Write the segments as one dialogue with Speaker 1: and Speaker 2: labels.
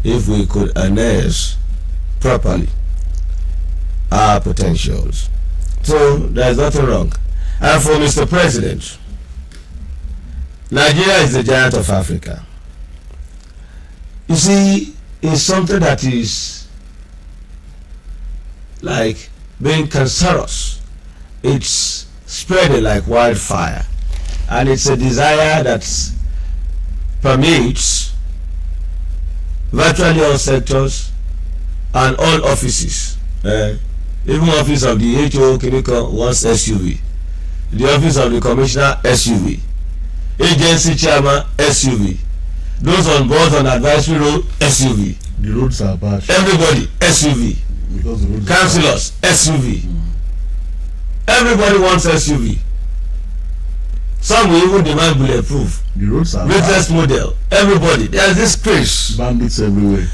Speaker 1: if we could harness properly our potentials. So there is nothing wrong. And for Mr. President, Nigeria is the giant of Africa. You see, it's something that is like being cancerous. It's spreading like wildfire, and it's a desire that permeates virtually all sectors and all offices. Even office of the HO Clinical wants SUV, the office of the commissioner SUV, agency chairman SUV, those on board on advisory role SUV.
Speaker 2: The roads are bad.
Speaker 1: Everybody SUV.
Speaker 2: Because the roads
Speaker 1: Councillors SUV. Everybody wants SUV. Some will even demand bulletproof.
Speaker 2: The roads are
Speaker 1: latest
Speaker 2: bad.
Speaker 1: model. Everybody. There's this craze.
Speaker 2: Bandits everywhere.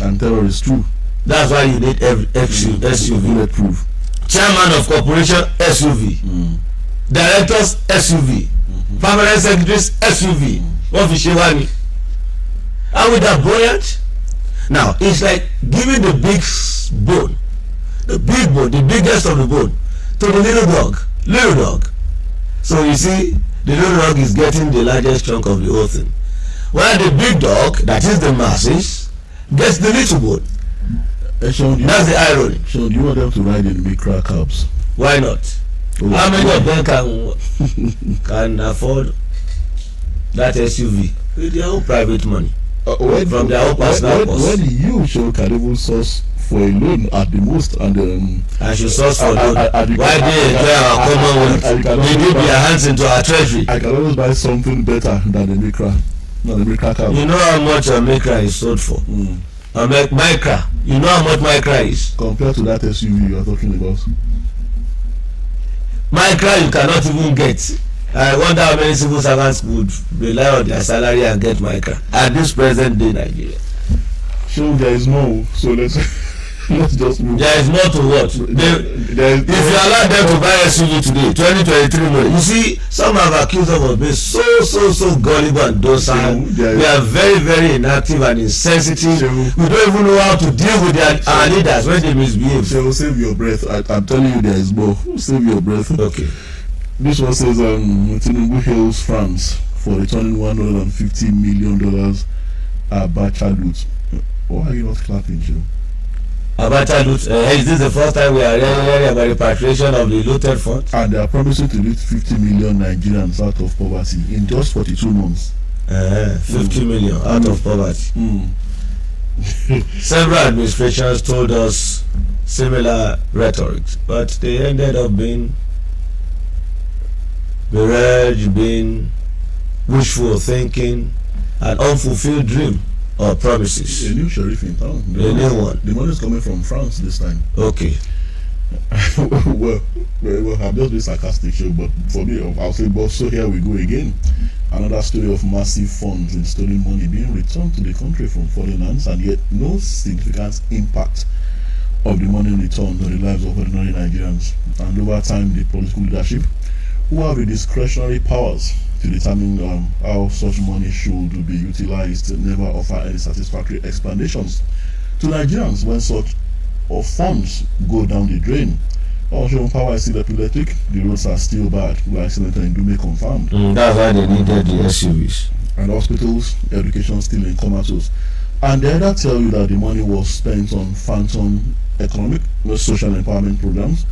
Speaker 2: And terrorists too.
Speaker 1: That's why you need SUV.
Speaker 2: Bulletproof.
Speaker 1: Chairman of corporation SUV. Directors SUV. Permanent secretaries SUV. What fi ṣe wá ni? And with that buoyant. Now it's like giving the big bone, the biggest of the bone, to the little dog. So you see, the little dog is getting the largest chunk of the whole thing, while the big dog, that is the masses, gets the little bone.
Speaker 2: Seun,
Speaker 1: that's the irony.
Speaker 2: Seun, do you want them to ride in Micra cabs?
Speaker 1: Why not? How many of them can afford that SUV with their own private money? From their own personal purse.
Speaker 2: When you, Seun, can even source for a loan at the most, and
Speaker 1: I should source for loan. Why they enjoy our common wealth? They dip their hands into our treasury.
Speaker 2: I can always buy something better than the Micra cab.
Speaker 1: You know how much a Micra is sold for? Micra. You know how much Micra is?
Speaker 2: Compared to that SUV you are talking about.
Speaker 1: Micra you cannot even get. I wonder how many civil servants would rely on their salary and get Micra at this present day Nigeria.
Speaker 2: Sure, there is more. So let's just move.
Speaker 1: There is more to what? If you allow them to buy SUV today, 2023 money. You see, some have accused them of being so gullible and docile. We are very, very inactive and insensitive. We don't even know how to deal with our leaders when they misbehave.
Speaker 2: So save your breath. I'm telling you, there is more. Save your breath.
Speaker 1: Okay.
Speaker 2: This one says Tinubu hails France for returning $150 million Abacha loot. Why are you not clapping, Joe?
Speaker 1: Abacha loot. Is this the first time we are hearing about repatriation of the looted funds?
Speaker 2: And they are promising to lift 50 million Nigerians out of poverty in just 42 months.
Speaker 1: 50 million out of poverty. Several administrations told us similar rhetoric, but they ended up being mirage, being wishful thinking, an unfulfilled dream or promises.
Speaker 2: A new sheriff in town.
Speaker 1: A new one.
Speaker 2: The money is coming from France this time.
Speaker 1: Okay.
Speaker 2: well, I'm just being sarcastic here, but for me, I'll say, but so here we go again. Another story of massive funds in stolen money being returned to the country from foreign lands, and yet no significant impact of the money returned on the lives of ordinary Nigerians. And over time, the political leadership, who have the discretionary powers to determine how such money should be utilized, never offer any satisfactory explanations to Nigerians when such funds go down the drain. Also, power is still epileptic, the roads are still bad, like Senator Ndume confirmed.
Speaker 1: That's why they needed the SUVs.
Speaker 2: And hospitals, education still in comatose. And they either tell you that the money was spent on phantom economic, social empowerment programs,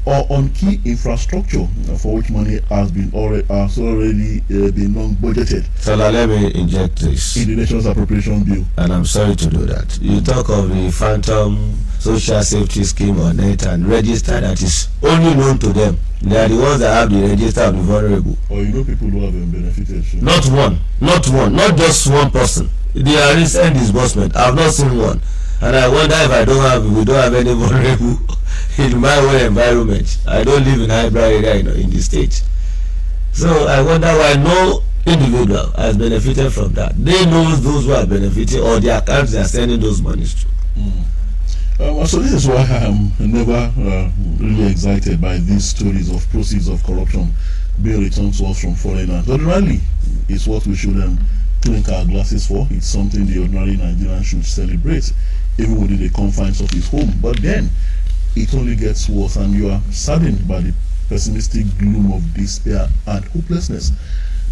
Speaker 2: or on key infrastructure for which money has been already been long budgeted.
Speaker 1: So let me inject this
Speaker 2: in the nation's appropriation bill.
Speaker 1: And I'm sorry to do that. You talk of the phantom social safety scheme on it and register that is only known to them. They are the ones that have the register of the vulnerable.
Speaker 2: Or you know people who have been benefited. Sure.
Speaker 1: Not not just one person. They are recent disbursement. I've not seen one. And I wonder if we don't have any vulnerable in my own environment. I don't live in Hybrid area in the state. So I wonder why no individual has benefited from that. They know those who are benefiting or the accounts they are sending those monies to.
Speaker 2: So this is why I am never really excited by these stories of proceeds of corruption being returned to us from foreign lands. Ordinarily, it's what we should clink our glasses for. It's something the ordinary Nigerian should celebrate, even within the confines of his home. But then, it only gets worse, and you are saddened by the pessimistic gloom of despair and hopelessness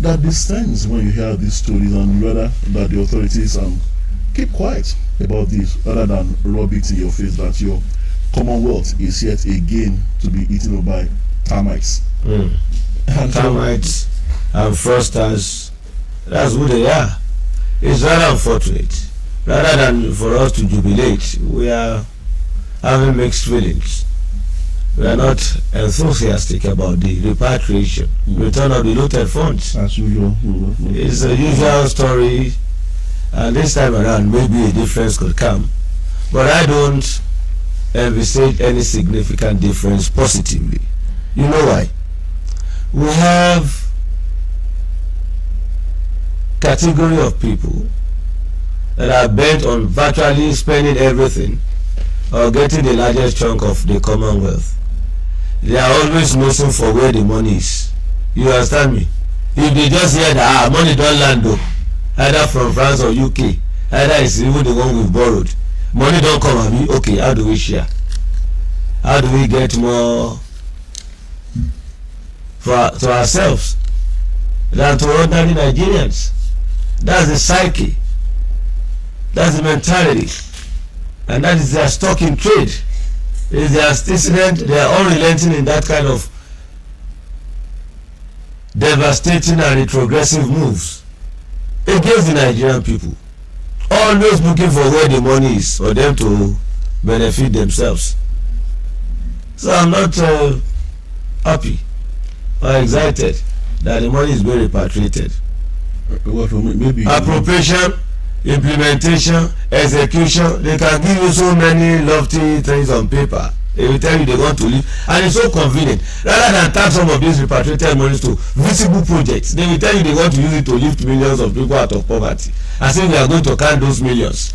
Speaker 2: that descends when you hear these stories, and rather that the authorities keep quiet about this, rather than rub it in your face that your Commonwealth is yet again to be eaten up by termites.
Speaker 1: And termites and frosters, that's who they are. It's rather unfortunate. Rather than for us to jubilate, we are having mixed feelings. We are not enthusiastic about the repatriation, return of the looted funds.
Speaker 2: As usual.
Speaker 1: It's a usual story, and this time around maybe a difference could come. But I don't envisage any significant difference positively. You know why? We have category of people that are bent on virtually spending everything or getting the largest chunk of the Commonwealth. They are always looking for where the money is. You understand me? If they just hear that money don't land though, either from France or UK, either it's even the one we've borrowed, money don't come at me. Okay, how do we share? How do we get more to ourselves than to ordinary Nigerians? That's the psyche, that's the mentality, and that is their stock in trade. Is their antecedent. They are unrelenting in that kind of devastating and retrogressive moves against the Nigerian people, always looking for where the money is for them to benefit themselves. So I'm not happy or excited that the money is being repatriated.
Speaker 2: Maybe
Speaker 1: appropriation, implementation, execution, they can give you so many lofty things on paper. They will tell you they want to live, and it's so convenient. Rather than tap some of these repatriated monies to visible projects, they will tell you they want to use it to lift millions of people out of poverty, and say we are going to count those millions.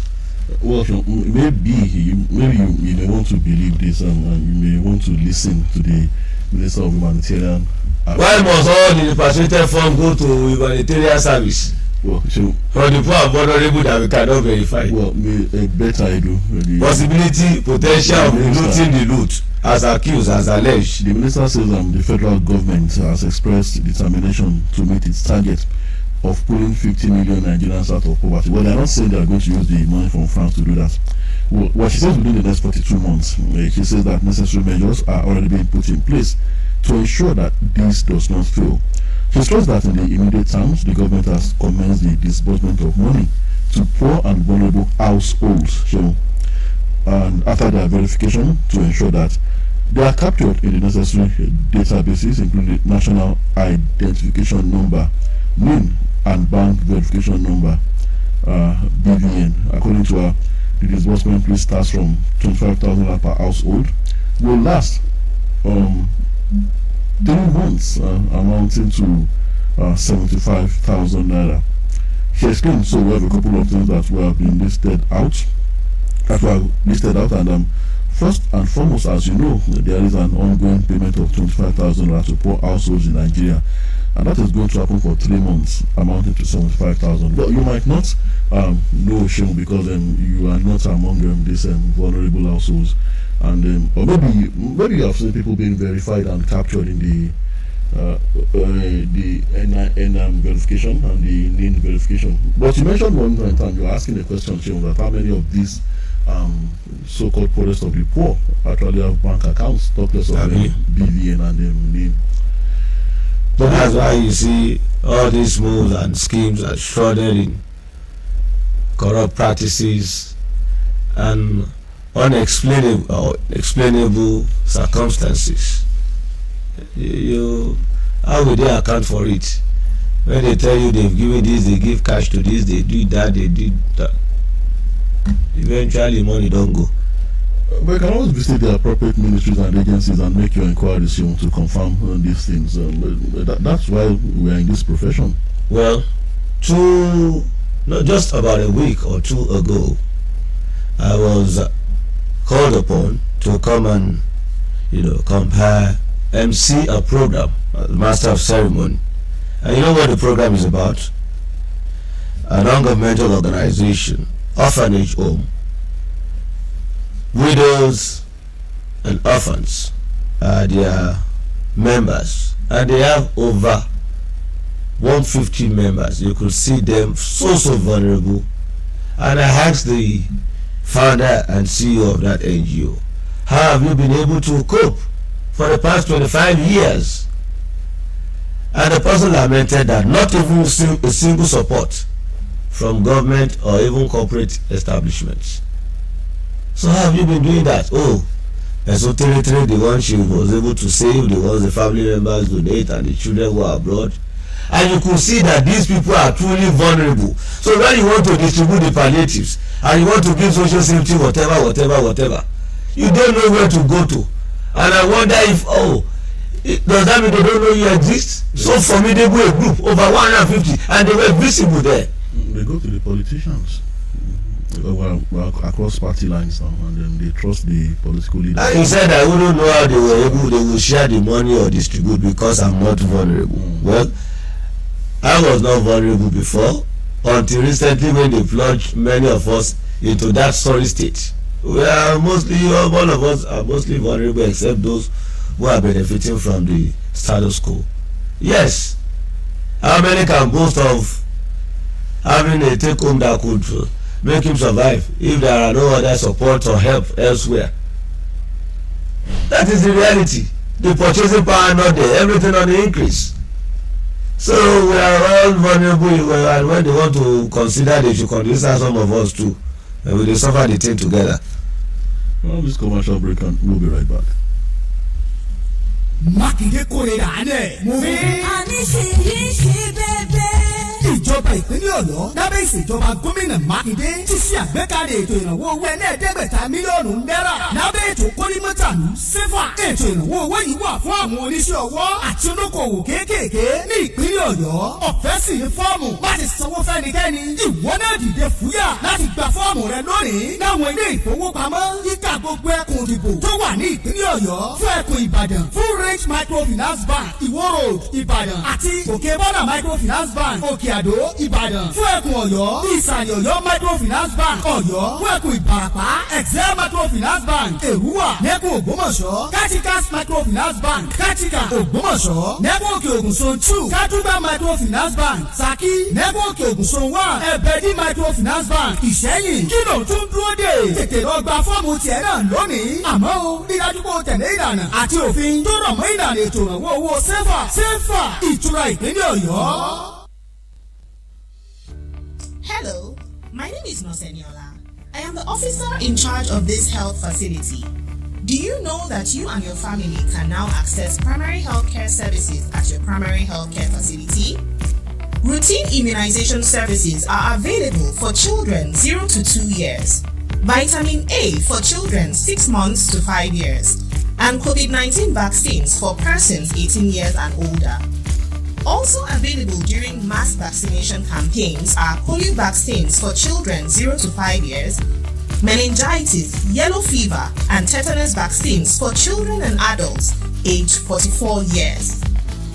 Speaker 2: Well, maybe you may want to believe this, and you may want to listen to the Minister of Humanitarian.
Speaker 1: Why must all the repatriated funds go to humanitarian service?
Speaker 2: Well, so
Speaker 1: for the poor and vulnerable that we cannot verify.
Speaker 2: Well, better I do.
Speaker 1: Possibility, potential of looting the loot as accused, as alleged.
Speaker 2: The minister says the federal government has expressed determination to meet its target of pulling 50 million Nigerians out of poverty. Well, they're not saying they're going to use the money from France to do that. Well, what she says within the next 42 months, she says that necessary measures are already being put in place to ensure that this does not fail. She stressed that in the immediate terms, the government has commenced the disbursement of money to poor and vulnerable households. So, and after their verification, to ensure that they are captured in the necessary databases, including the National Identification Number, NIN, and Bank Verification Number, BVN. According to her, the disbursement, which starts from 25,000 per household, will last 3 months, amounting to 75,000 naira. She explained, so we have a couple of things that have been listed out, and first and foremost, as you know, there is an ongoing payment of 25,000 naira to poor households in Nigeria, and that is going to happen for 3 months, amounting to 75,000. But you might not know, Seun, because you are not among these vulnerable households. And or maybe you have seen people being verified and captured in the NIN verification and the NIN verification. But you mentioned one time you were asking a question, Seun, that how many of these so-called poorest of the poor actually have bank accounts, talk less of BVN and NIN.
Speaker 1: But that's why you see all these moves and schemes are shrouded in corrupt practices and unexplainable circumstances. How will they account for it? When they tell you they've given this, they give cash to this, they do that, they do that. Eventually money don't go.
Speaker 2: But you can always visit the appropriate ministries and agencies and make your inquiries to confirm these things. That's why we are in this profession.
Speaker 1: Well, just about a week or two ago, I was called upon to come and compare, MC a program, Master of Ceremony. And you know what the program is about? a non-governmental organization, orphanage home. Widows and orphans are their members, and they have over 150 members. You could see them so vulnerable. And I asked the founder and CEO of that NGO, how have you been able to cope for the past 25 years? And the person lamented that not even a single support from government or even corporate establishments. So how have you been doing that? Oh, esoterically, the one she was able to save, the ones the family members donate, and the children who are abroad. And you could see that these people are truly vulnerable. So when you want to distribute the palliatives and you want to give social safety, whatever, you don't know where to go to. And I wonder if, does that mean they don't know you exist? So formidable a group, over 150, and they were visible there.
Speaker 2: They go to the politicians across party lines now, and then they trust the political leaders.
Speaker 1: And he said, I wouldn't know how they will share the money or distribute because I'm not vulnerable. Well, I was not vulnerable before until recently when they plunged many of us into that sorry state. We are mostly, all of us are mostly vulnerable except those who are benefiting from the status quo. Yes, how many can boast of having a take home that could make him survive if there are no other support or help elsewhere? That is the reality. The purchasing power not there, everything on the increase. So we are all vulnerable, and when they want to consider, they should consider some of us too, and we will suffer the thing together.
Speaker 2: Well, this commercial break, and we'll be right back.
Speaker 3: Mákindé kórè ràánẹ̀. mo rí. àní ṣìyí bẹ́ẹ̀. ìjọba ìpínlẹ̀ ọ̀yọ́ lábẹ́ ìṣèjọba gómìnà mákindé ti ṣe àgbékalẹ̀ ètò ìrànwọ́ owó ẹlẹ́ẹ̀ẹ́dẹ́gbẹ̀ta mílíọ̀nù náírà lábẹ́ ètò kónímọ́tàlú sefa. ètò ìrànwọ́ owó yìí wà fún àwọn oníṣẹ́ ọwọ́ àti olókoòwò kéékèèké ní ìpínlẹ̀ ọ̀yọ́. ọ̀fẹ́ sì ni fọ́ọ̀mù láti sanwó fẹ́nikẹ́ni. ìwọ náà dìde fúyà láti gba fọ́ọ̀mù rẹ lónìí láwọn ilé ìfowópamọ́ yíká gbogbo ẹkùn ìdìbò tó wà ní ìpínlẹ̀ ọ̀yọ́. fún ẹkùn ìbàdàn full range microfinance bank ìwó road ìbàdàn àti òkè bọ́dà microfinance bank òkè àdó ìbàdàn. fún ẹkùn ọ̀yọ́ ìsàlẹ̀ ọ̀yọ́ microfinance bank ọ̀yọ́. fún ẹkùn ìbàràpá excel microfinance bank èrúwà. nẹ́kùn ògbómọ̀ṣọ́ katikas microfinance bank katika ògbómọ̀ṣọ́. nẹ́kùn òkè ògùn zone 2 kátúbà microfinance bank saki. nẹ́kùn òkè ògùn zone 1 ẹ̀bẹ̀dì microfinance bank ìṣẹ́yìn. kí ló tún dúró dé? tètè lọ gba fọ́ọ̀mù tiẹ̀ náà lónìí. àmọ́ o dídájú kó tẹ̀lé ìlànà àti òfin tó rọ̀ mọ́ ìlànà ètò ìrànwọ́ owó sefa ìtura ìpínlẹ̀ ọ̀yọ́.
Speaker 4: Hello, my name is Noseniola. I am the officer in charge of this health facility. Do you know that you and your family can now access primary healthcare services at your primary healthcare facility? Routine immunization services are available for children 0 to 2 years, vitamin A for children 6 months to 5 years, and COVID-19 vaccines for persons 18 years and older. Also available during mass vaccination campaigns are polio vaccines for children 0 to 5 years, meningitis, yellow fever, and tetanus vaccines for children and adults aged 44 years.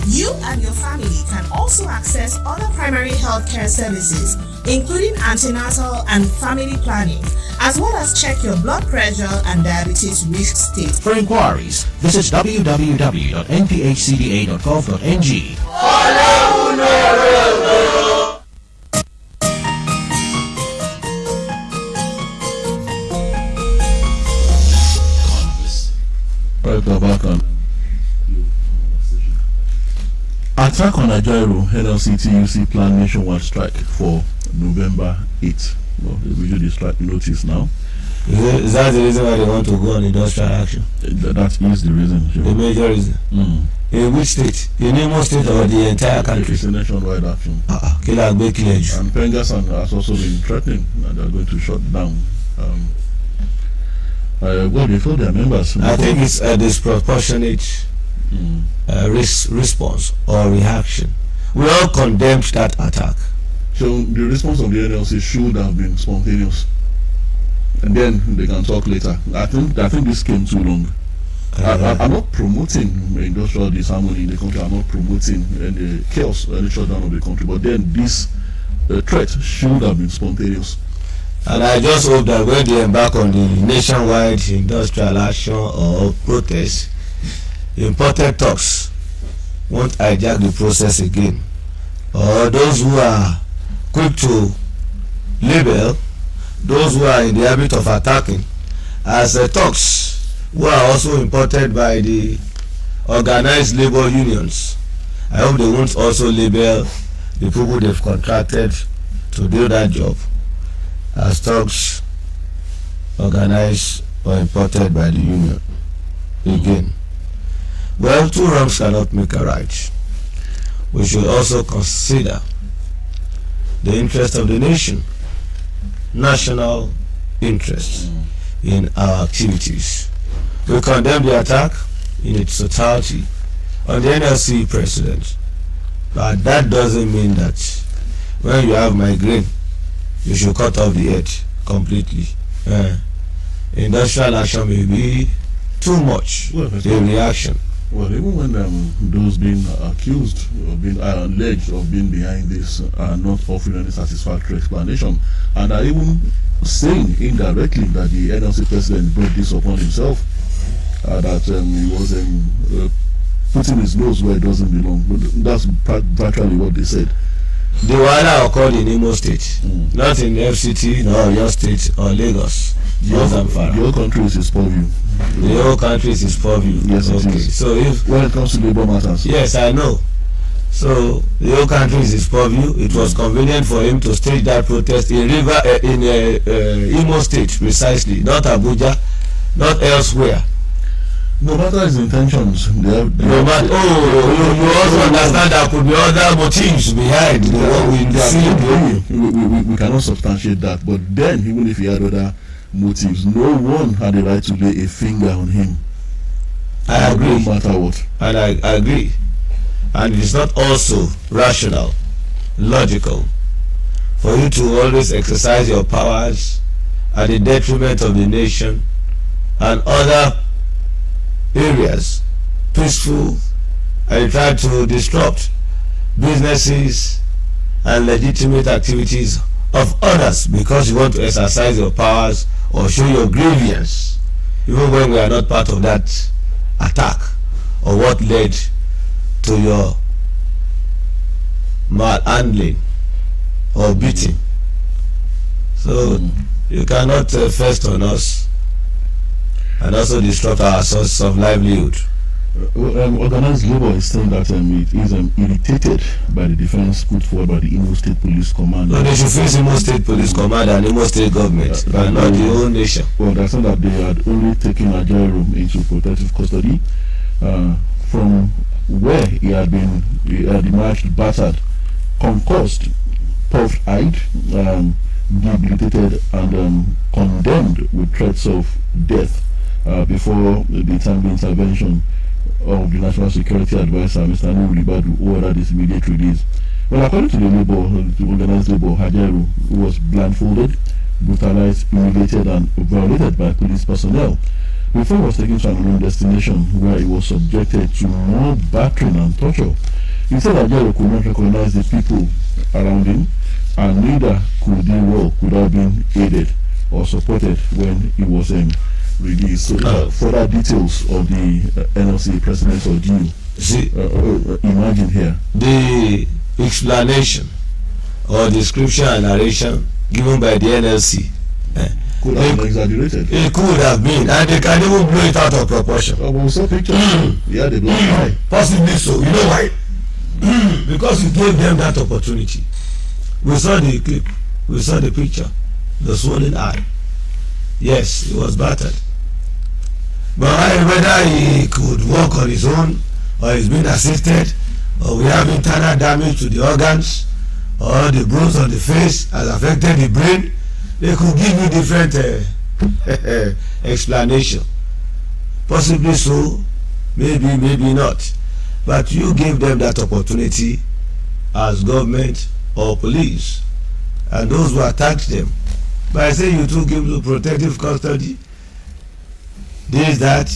Speaker 4: You and your family can also access other primary healthcare services, including antenatal and family planning, as well as check your blood pressure and diabetes risk state.
Speaker 5: For inquiries, visit www.nphcda.gov.ng.
Speaker 2: Right, we're back on. Attack on Ajaero, NLC-TUC plan nationwide strike for November 8th. Well, we usually strike notice now.
Speaker 1: Is that the reason why they want to go on industrial action?
Speaker 2: That is the reason. Sure.
Speaker 1: The major reason. In which state? In Imo State or the entire country?
Speaker 2: It's a nationwide action.
Speaker 1: And
Speaker 2: Pengasan has also been threatening that they are going to shut down. Well, they told their members.
Speaker 1: I think it's a disproportionate response or reaction. We all condemned that attack.
Speaker 2: So the response of the NLC should have been spontaneous, and then they can talk later. I think this came too long. I'm not promoting industrial disharmony in the country. I'm not promoting the chaos and the shutdown of the country. But then this threat should have been spontaneous.
Speaker 1: And I just hope that when they embark on the nationwide industrial action or protest, imported talks won't hijack the process again, or those who are quick to label, those who are in the habit of attacking as talks who are also imported by the organized labor unions. I hope they won't also label the people they've contracted to do that job as talks organized or imported by the union again. Well, two wrongs cannot make a right. We should also consider the interest of the nation, national interest in our activities. We condemn the attack in its totality on the NLC president, but that doesn't mean that when you have migraine you should cut off the head completely. Industrial action may be too much a reaction.
Speaker 2: Well, even when those being accused or being alleged of being behind this are not offering any satisfactory explanation, and are even saying indirectly that the NLC president brought this upon himself, that he was putting his nose where it doesn't belong. That's practically what they said.
Speaker 1: The wahala occurred in Imo State, not in FCT, nor your state or Lagos.
Speaker 2: The whole country is his purview.
Speaker 1: The whole country is his purview.
Speaker 2: Yes, okay. It is.
Speaker 1: So if
Speaker 2: when it comes to labor matters.
Speaker 1: Yes, I know. So the whole country is his purview. It was convenient for him to stage that protest in Imo State precisely, not Abuja, not elsewhere.
Speaker 2: No matter his intentions, you
Speaker 1: also understand there could be other motives behind what we see.
Speaker 2: We cannot substantiate that, but then even if he had other motives, no one had the right to lay a finger on him.
Speaker 1: I agree.
Speaker 2: No matter what.
Speaker 1: And I agree. And it is not also rational, logical, for you to always exercise your powers at the detriment of the nation and other areas, peaceful, and try to disrupt businesses and legitimate activities of others because you want to exercise your powers or show your grievance, even when we are not part of that attack or what led to your malhandling or beating. So you cannot fest on us and also disrupt our source of livelihood.
Speaker 2: Organized labor is saying that it is irritated by the defense put forward by the Imo State Police Command.
Speaker 1: No, they should face Imo State Police Command and Imo State government, but not the whole nation.
Speaker 2: Well, they said that they had only taken Ajaero into protective custody from where he had emerged battered, concussed, puffed-eyed, debilitated, and condemned with threats of death before the timely intervention of the National Security Advisor, Mr. Nuhu Ribadu, who ordered his immediate release. Well, according to the organized labor, Ajaero was blindfolded, brutalized, humiliated, and violated by police personnel before he was taken to an unknown destination where he was subjected to more battering and torture. He said Ajaero could not recognize the people around him, and neither could he walk without being aided or supported when he was released. So further details of the NLC president's ordeal.
Speaker 1: See,
Speaker 2: imagine here.
Speaker 1: The explanation or description and narration given by the NLC
Speaker 2: could have been exaggerated.
Speaker 1: It could have been, and they can even blow it out of proportion.
Speaker 2: But we saw pictures. Yeah, they black eye.
Speaker 1: Possibly so. You know why? Because you gave them that opportunity. We saw the clip. We saw the picture. The swollen eye. Yes, he was battered. But whether he could walk on his own, or he's been assisted, or we have internal damage to the organs, or the bruise on the face has affected the brain, they could give you different explanation. Possibly so, maybe not. But you gave them that opportunity as government or police, and those who attacked them by saying you took him to protective custody. This, that,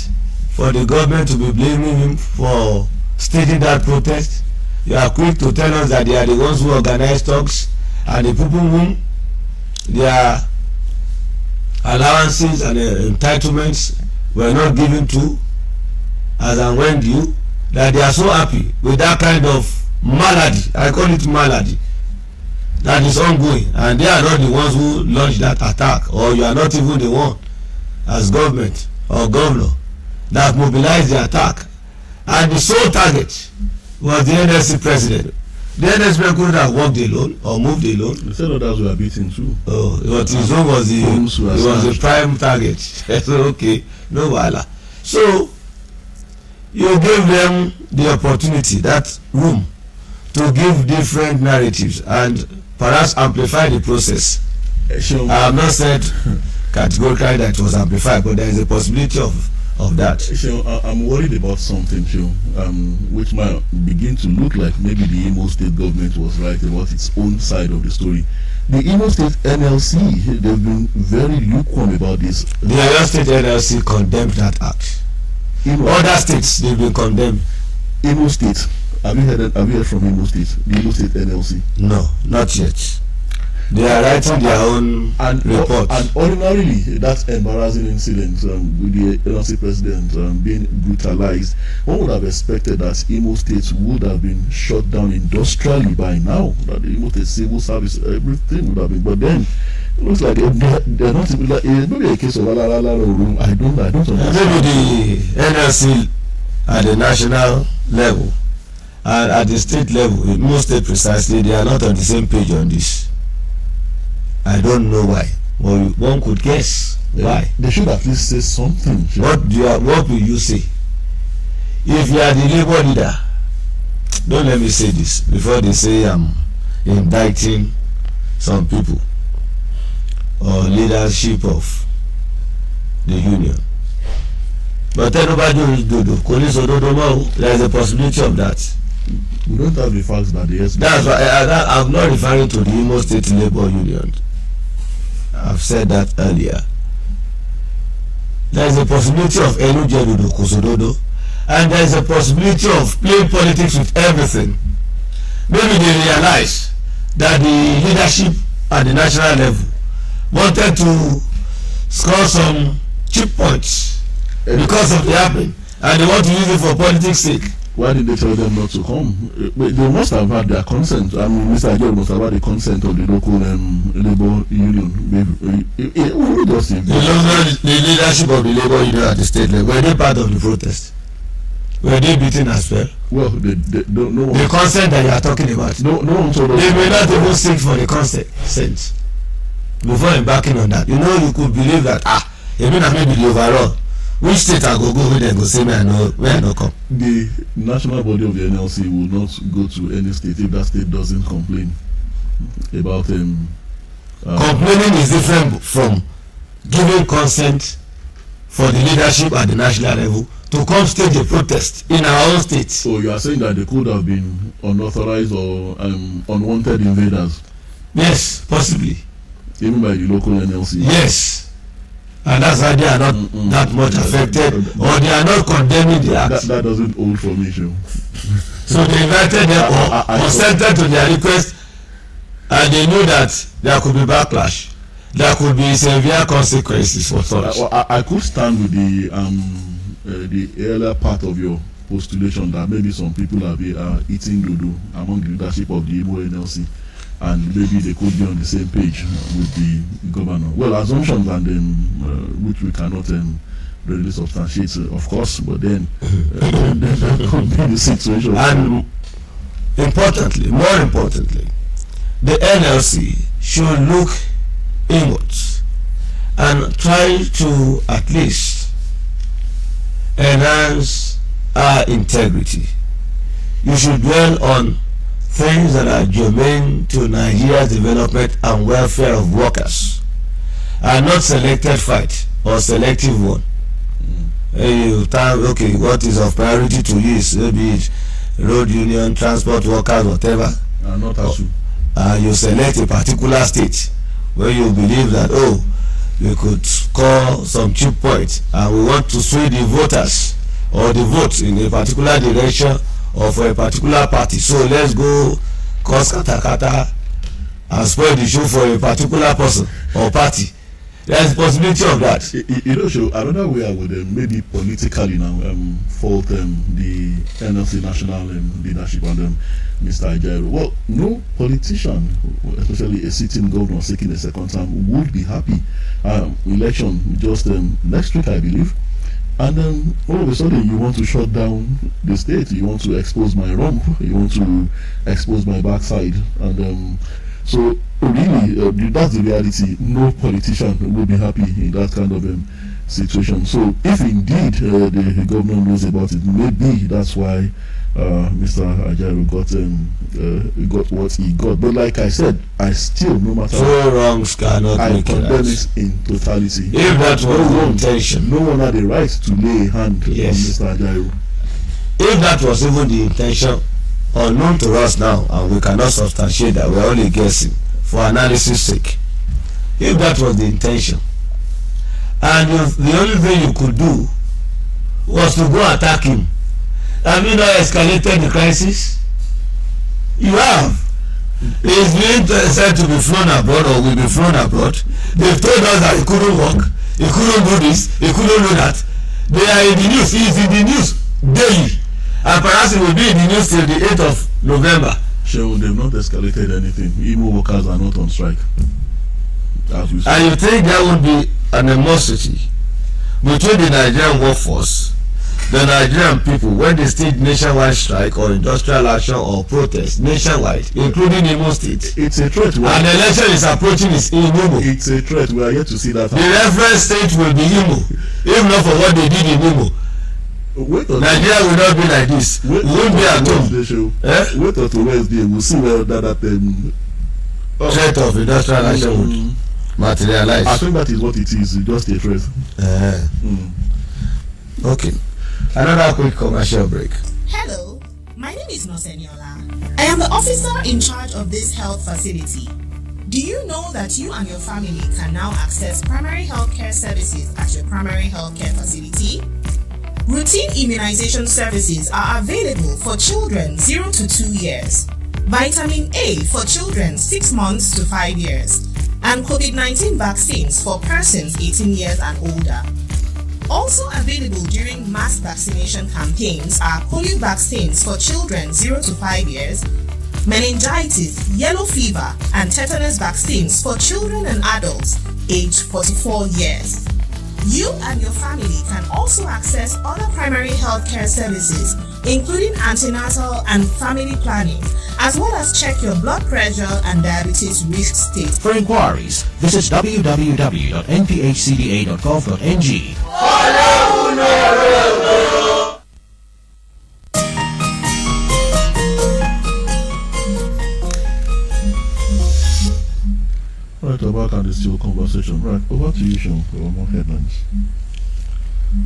Speaker 1: for the government to be blaming him for staging that protest. You are quick to tell us that they are the ones who organized talks and the people whom their allowances and entitlements were not given to as and when due, that they are so happy with that kind of malady, I call it malady, that is ongoing, and they are not the ones who launched that attack, or you are not even the one as government or governor that mobilized the attack, and the sole target was the NSC president. The NSC president couldn't have walked alone or moved alone.
Speaker 2: They said others were beaten too.
Speaker 1: Oh, but his own was the prime target. So okay, no wahala. So you gave them the opportunity, that room, to give different narratives and perhaps amplify the process.
Speaker 2: Sure.
Speaker 1: I have not said categorically that it was amplified, but there is a possibility of that.
Speaker 2: Sure, I'm worried about something, sure, which might begin to look like maybe the Imo State government was right about its own side of the story. The Imo State NLC, they've been very lukewarm about this.
Speaker 1: The Oyo State NLC condemned that act. Other states, they've been condemned.
Speaker 2: Imo State, have you heard from Imo State? The Imo State NLC?
Speaker 1: No, not yet. They are writing their own report.
Speaker 2: And ordinarily, that embarrassing incident with the NLC president being brutalized, one would have expected that Imo State would have been shut down industrially by now. That the Imo State civil service, everything would have been. But then it looks like they're not even like, maybe a case of I don't understand.
Speaker 1: Maybe the NLC at the national level and at the state level, Imo State precisely, they are not on the same page on this. I don't know why. Well, one could guess why.
Speaker 2: They should at least say something. Sure.
Speaker 1: What will you say? If you are the labor leader, don't let me say this before they say I'm indicting some people or leadership of the union. But everybody will do. There is a possibility of that.
Speaker 2: We don't have the facts that the SB.
Speaker 1: That's why I'm not referring to the Imo State Labor Union. I've said that earlier. There is a possibility of Enujedodo Kosododo, and there is a possibility of playing politics with everything. Maybe they realize that the leadership at the national level wanted to score some cheap points because of the happening, and they want to use it for politics' sake.
Speaker 2: Why did they tell them not to come? They must have had their consent. I mean, Mr. Ajay must have had the consent of the local labor union.
Speaker 1: The leadership of the labor union at the state level, were they part of the protest? Were they beaten as well?
Speaker 2: Well, they don't know.
Speaker 1: The consent that you are talking about,
Speaker 2: no one told us.
Speaker 1: They may not even seek for the consent before embarking on that. You know, you could believe that, maybe the overall. Which state I go with them go say me I no come.
Speaker 2: The national body of the NLC will not go to any state if that state doesn't complain about
Speaker 1: complaining is different from giving consent for the leadership at the national level to come stage a protest in our own state.
Speaker 2: So you are saying that they could have been unauthorized or unwanted invaders?
Speaker 1: Yes, possibly.
Speaker 2: Even by the local NLC?
Speaker 1: Yes. And that's why they are not that much affected, or they are not condemning the act.
Speaker 2: That doesn't hold for me, sure.
Speaker 1: So they invited them or consented to their request, and they knew that there could be backlash, there could be severe consequences for such.
Speaker 2: I could stand with the earlier part of your postulation that maybe some people are eating dodo among the leadership of the Igbo NLC. And maybe they could be on the same page with the governor. Well, assumptions and which we cannot readily substantiate, of course, but then that could be the situation.
Speaker 1: And more importantly, the NLC should look inwards and try to at least enhance our integrity. You should dwell on things that are germane to Nigeria's development and welfare of workers, and not selected fight or selective one. Okay, what is of priority to you is maybe road union, transport workers, whatever.
Speaker 2: Not ASU.
Speaker 1: You select a particular state where you believe that we could score some cheap points, and we want to sway the voters or the votes in a particular direction or for a particular party. So let's go cause katakata and spoil the show for a particular person or party. There is possibility of that.
Speaker 2: You know, so another way I would maybe politically now fault the NLC national leadership and Mr. Ajaero. Well, no politician, especially a sitting governor seeking a second term, would be happy. Election just next week, I believe. And then all of a sudden you want to shut down the state, you want to expose my rump, you want to expose my backside, and so really that's the reality. No politician will be happy in that kind of situation. So if indeed the governor knows about it, maybe that's why Mr. Ajaero got what he got. But like I said, I still, no matter
Speaker 1: so wrongs cannot
Speaker 2: I
Speaker 1: make it
Speaker 2: condemn
Speaker 1: right.
Speaker 2: it in totality.
Speaker 1: If that was the intention,
Speaker 2: no one had the right to lay a hand on Mr. Ajaero.
Speaker 1: If that was even the intention, unknown to us now, and we cannot substantiate that, we're only guessing for analysis sake. If that was the intention, and the only thing you could do was to go attack him, have you not escalated the crisis? You have. He's being said to be flown abroad or will be flown abroad. They've told us that he couldn't walk, he couldn't do this, he couldn't do that. They are in the news. He is in the news daily, and perhaps it will be in the news till the 8th of November.
Speaker 2: Sure, they've not escalated anything. Even workers are not on strike. And
Speaker 1: you think there would be an animosity between the Nigerian workforce, the Nigerian people, when they stage nationwide strike or industrial action or protest nationwide, including Imo State?
Speaker 2: It's a threat.
Speaker 1: And the election is approaching in Imo.
Speaker 2: It's a threat. We are yet to see that.
Speaker 1: The reference state will be Imo, if not for what they did in Imo. Nigeria will not be like this. We won't be at home.
Speaker 2: Wait until Wednesday. We'll see whether that
Speaker 1: threat of industrial action would materialize.
Speaker 2: I think that is what it is. It's just a threat.
Speaker 1: Okay. Another quick commercial break.
Speaker 4: Hello, my name is Noseniola. I am the officer in charge of this health facility. Do you know that you and your family can now access primary health care services at your primary health care facility? Routine immunization services are available for children 0 to 2 years, vitamin A for children 6 months to 5 years, and COVID-19 vaccines for persons 18 years and older. Also available during mass vaccination campaigns are polio vaccines for children 0 to 5 years, meningitis, yellow fever, and tetanus vaccines for children and adults aged 44 years. You and your family can also access other primary health care services, including antenatal and family planning, as well as check your blood pressure and diabetes risk state.
Speaker 5: For inquiries, visit www.nphcda.gov.ng.
Speaker 2: Right, back on the still conversation. Right, over to you, Sean, for more headlines.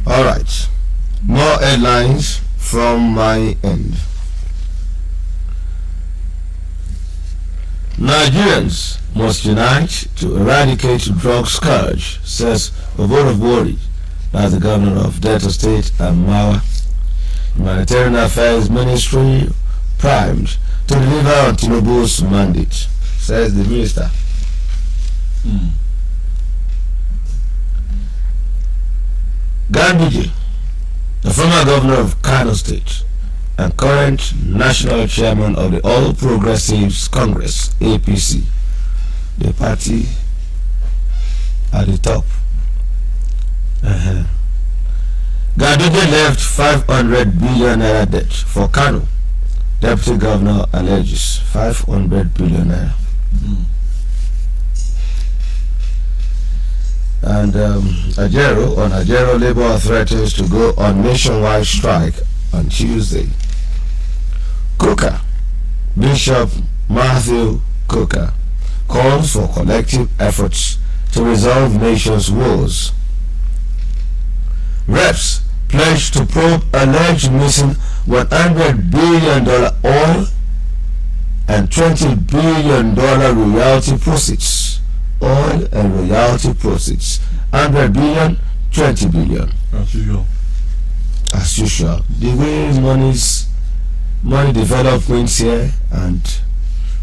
Speaker 1: All right, more headlines from my end. Nigerians must unite to eradicate drug scourge, says a vote of worry. That's the governor of Delta State and Mawa. Humanitarian Affairs Ministry primed to deliver on Tinubu's mandate, says the minister. Ganduje, the former governor of Kano State and current national chairman of the All Progressives Congress, APC, the party at the top. Ganduje left 500 billion naira debt for Kano. Deputy governor alleges 500 billion naira. And Ajaero Labour threatens to go on nationwide strike on Tuesday. Coker, Bishop Matthew Coker, calls for collective efforts to resolve nation's woes. Reps pledge to probe alleged missing $100 billion oil and $20 billion royalty proceeds. Oil and royalty proceeds. 100 billion, 20 billion.
Speaker 2: As usual.
Speaker 1: As usual. The way money developments here and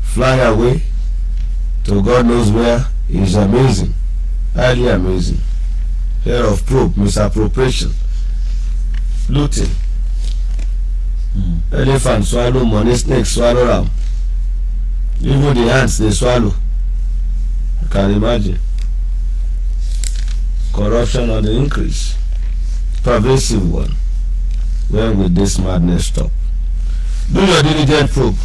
Speaker 1: fly away. to God knows where is amazing, highly amazing. Fear of probe, misappropriation, looting. Elephant swallow money, snake swallow ram. Even the ants they swallow. You can imagine. Corruption on the increase. Pervasive one. When will this madness stop? Do your diligent probe.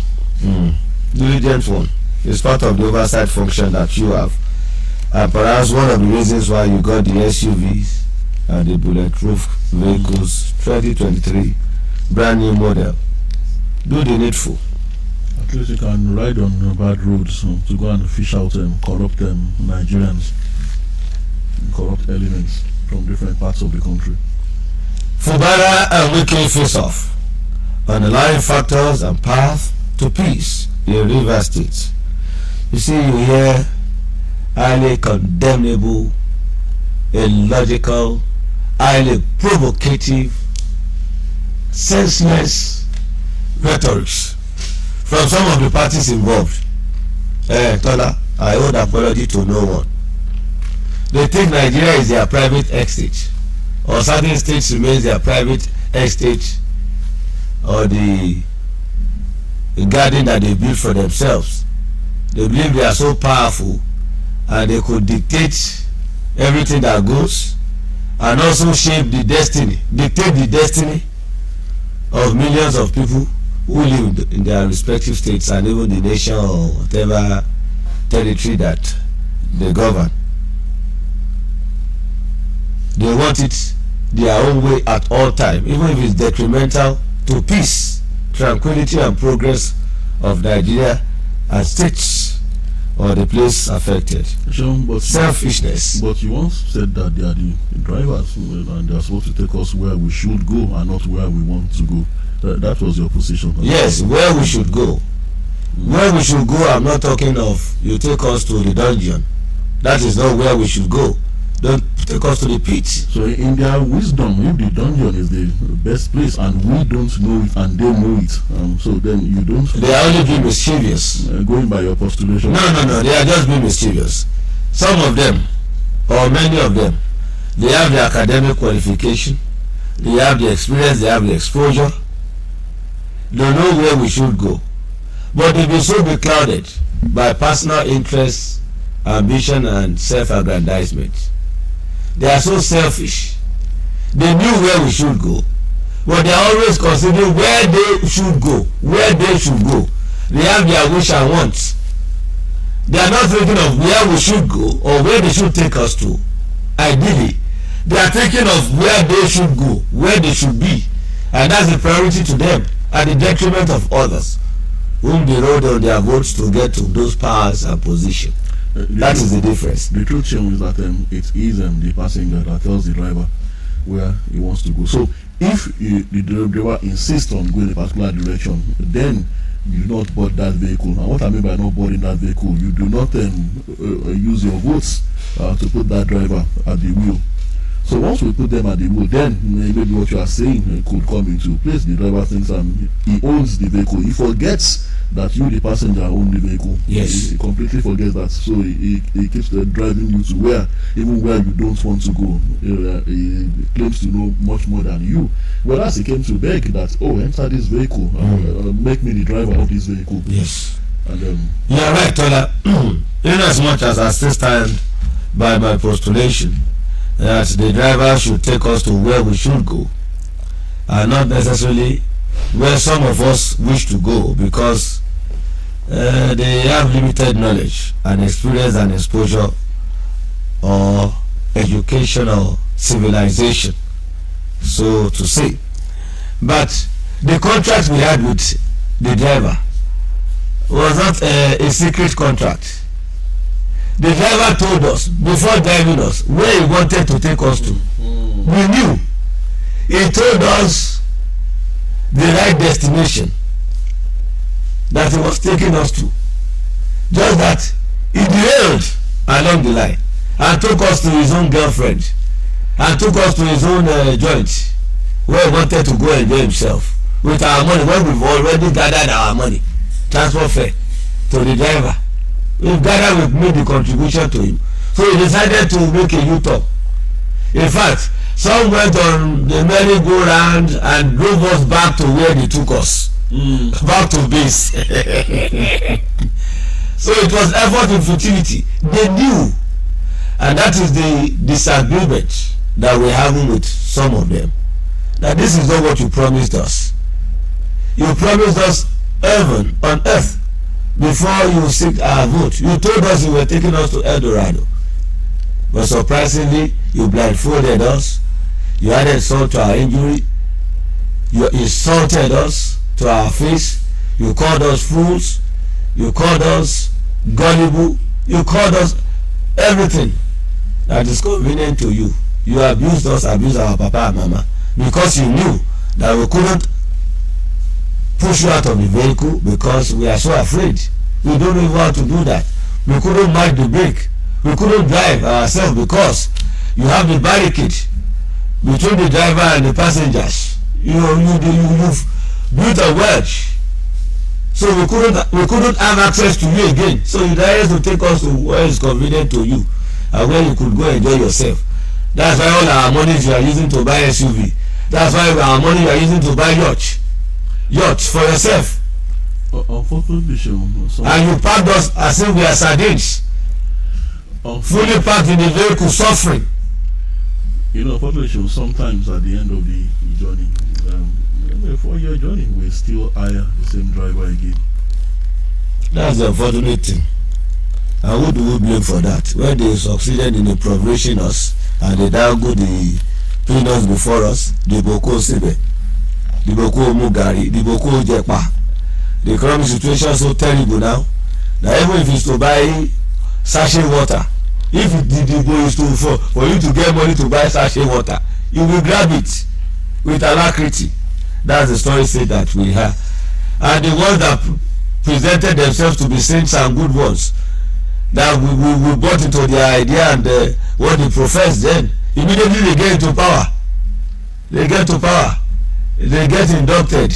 Speaker 1: Diligent one. It's part of the oversight function that you have. And perhaps one of the reasons why you got the SUVs and the bulletproof vehicles 2023 brand new model. Do the needful.
Speaker 2: At least you can ride on bad roads to go and fish out corrupt Nigerians, corrupt elements from different parts of the country.
Speaker 1: Fubara and Wiki face off. Underlying factors and path to peace in River State. You see, you hear highly condemnable, illogical, highly provocative, senseless rhetorics from some of the parties involved. Tola, I owe the apology to no one. They think Nigeria is their private estate, or certain states remains their private estate, or the garden that they built for themselves. They believe they are so powerful and they could dictate everything that goes, and also shape the destiny, dictate the destiny of millions of people who live in their respective states and even the nation or whatever territory that they govern. They want it their own way at all time, even if it's detrimental to peace, tranquility and progress of Nigeria and states or the place affected.
Speaker 2: But
Speaker 1: selfishness.
Speaker 2: But you once said that they are the drivers and they are supposed to take us where we should go and not where we want to go. That was your position.
Speaker 1: Yes, where we should go. Where we should go, I'm not talking of you take us to the dungeon. That is not where we should go. Don't take us to the pit.
Speaker 2: So in their wisdom, if the dungeon is the best place and we don't know it and they know it, so then you don't.
Speaker 1: They are only being mischievous.
Speaker 2: Going by your postulation.
Speaker 1: No. They are just being mischievous. Some of them, or many of them, they have the academic qualification, they have the experience, they have the exposure. They know where we should go, but they be so beclouded by personal interests, ambition, and self-aggrandizement. They are so selfish. They knew where we should go, but they are always considering where they should go, where they should go. They have their wish and wants. They are not thinking of where we should go or where they should take us to. Ideally, they are thinking of where they should go, where they should be, and that's the priority to them, at the detriment of others whom they rode on their votes to get to those powers and position. That is the difference.
Speaker 2: The truth is that it is the passenger that tells the driver where he wants to go. So if the driver insists on going a particular direction, then you do not board that vehicle. And what I mean by not boarding that vehicle, you do not use your votes to put that driver at the wheel. So once we put them at the wheel, then maybe what you are saying could come into place. The driver thinks he owns the vehicle. He forgets that you, the passenger, own the vehicle.
Speaker 1: Yes.
Speaker 2: He completely forgets that. So he keeps driving you to where you don't want to go. He claims to know much more than you. Whereas he came to beg that, enter this vehicle, make me the driver of this vehicle.
Speaker 1: Yes.
Speaker 2: And
Speaker 1: you are right, Tola. In as much as I still stand by my postulation that the driver should take us to where we should go, and not necessarily where some of us wish to go, because they have limited knowledge and experience and exposure or education or civilization, so to say. But the contract we had with the driver was not a secret contract. The driver told us before driving us where he wanted to take us to. We knew. He told us the right destination that he was taking us to. Just that he derailed along the line and took us to his own girlfriend and took us to his own joint where he wanted to go enjoy himself with our money, when we've already gathered our money, transfer fare to the driver. We've gathered, we've made the contribution to him. So he decided to make a U-turn. In fact, some went on the merry-go-round and drove us back to where they took us. Back to base. So it was effort in futility. They knew. And that is the disagreement that we're having with some of them. That this is not what you promised us. You promised us heaven on earth before you seek our vote. You told us you were taking us to El Dorado. But surprisingly, you blindfolded us. You added salt to our injury. You insulted us to our face. You called us fools. You called us gullible. You called us everything that is convenient to you. You abused us, abused our papa and mama, because you knew that we couldn't push you out of the vehicle because we are so afraid. We don't know how to do that. We couldn't match the brake. We couldn't drive ourselves because you have the barricade between the driver and the passengers. You've built a wedge, so we couldn't have access to you again. So you decided to take us to where is convenient to you and where you could go enjoy yourself. That's why all our money you are using to buy SUV. That's why our money you are using to buy yachts for yourself.
Speaker 2: Unfortunately,
Speaker 1: and you packed us as if we are sardines, fully packed in the vehicle, suffering.
Speaker 2: Unfortunately, sometimes at the end of the journey, a 4-year journey, we still hire the same driver again.
Speaker 1: That's the unfortunate thing. And who do we blame for that? When they succeeded in impoverishing us and they dangled the peanuts before us, the Boko Sebe, the Boko Mugari, the Boko Jepa. The economic situation is so terrible now that even if it's to buy sachet water, if the goal is for you to get money to buy sachet water, you will grab it with alacrity. That's the story said that we have. And the ones that presented themselves to be saints and good ones, that we bought into their idea and what they profess, then immediately they get into power. They get to power. They get inducted.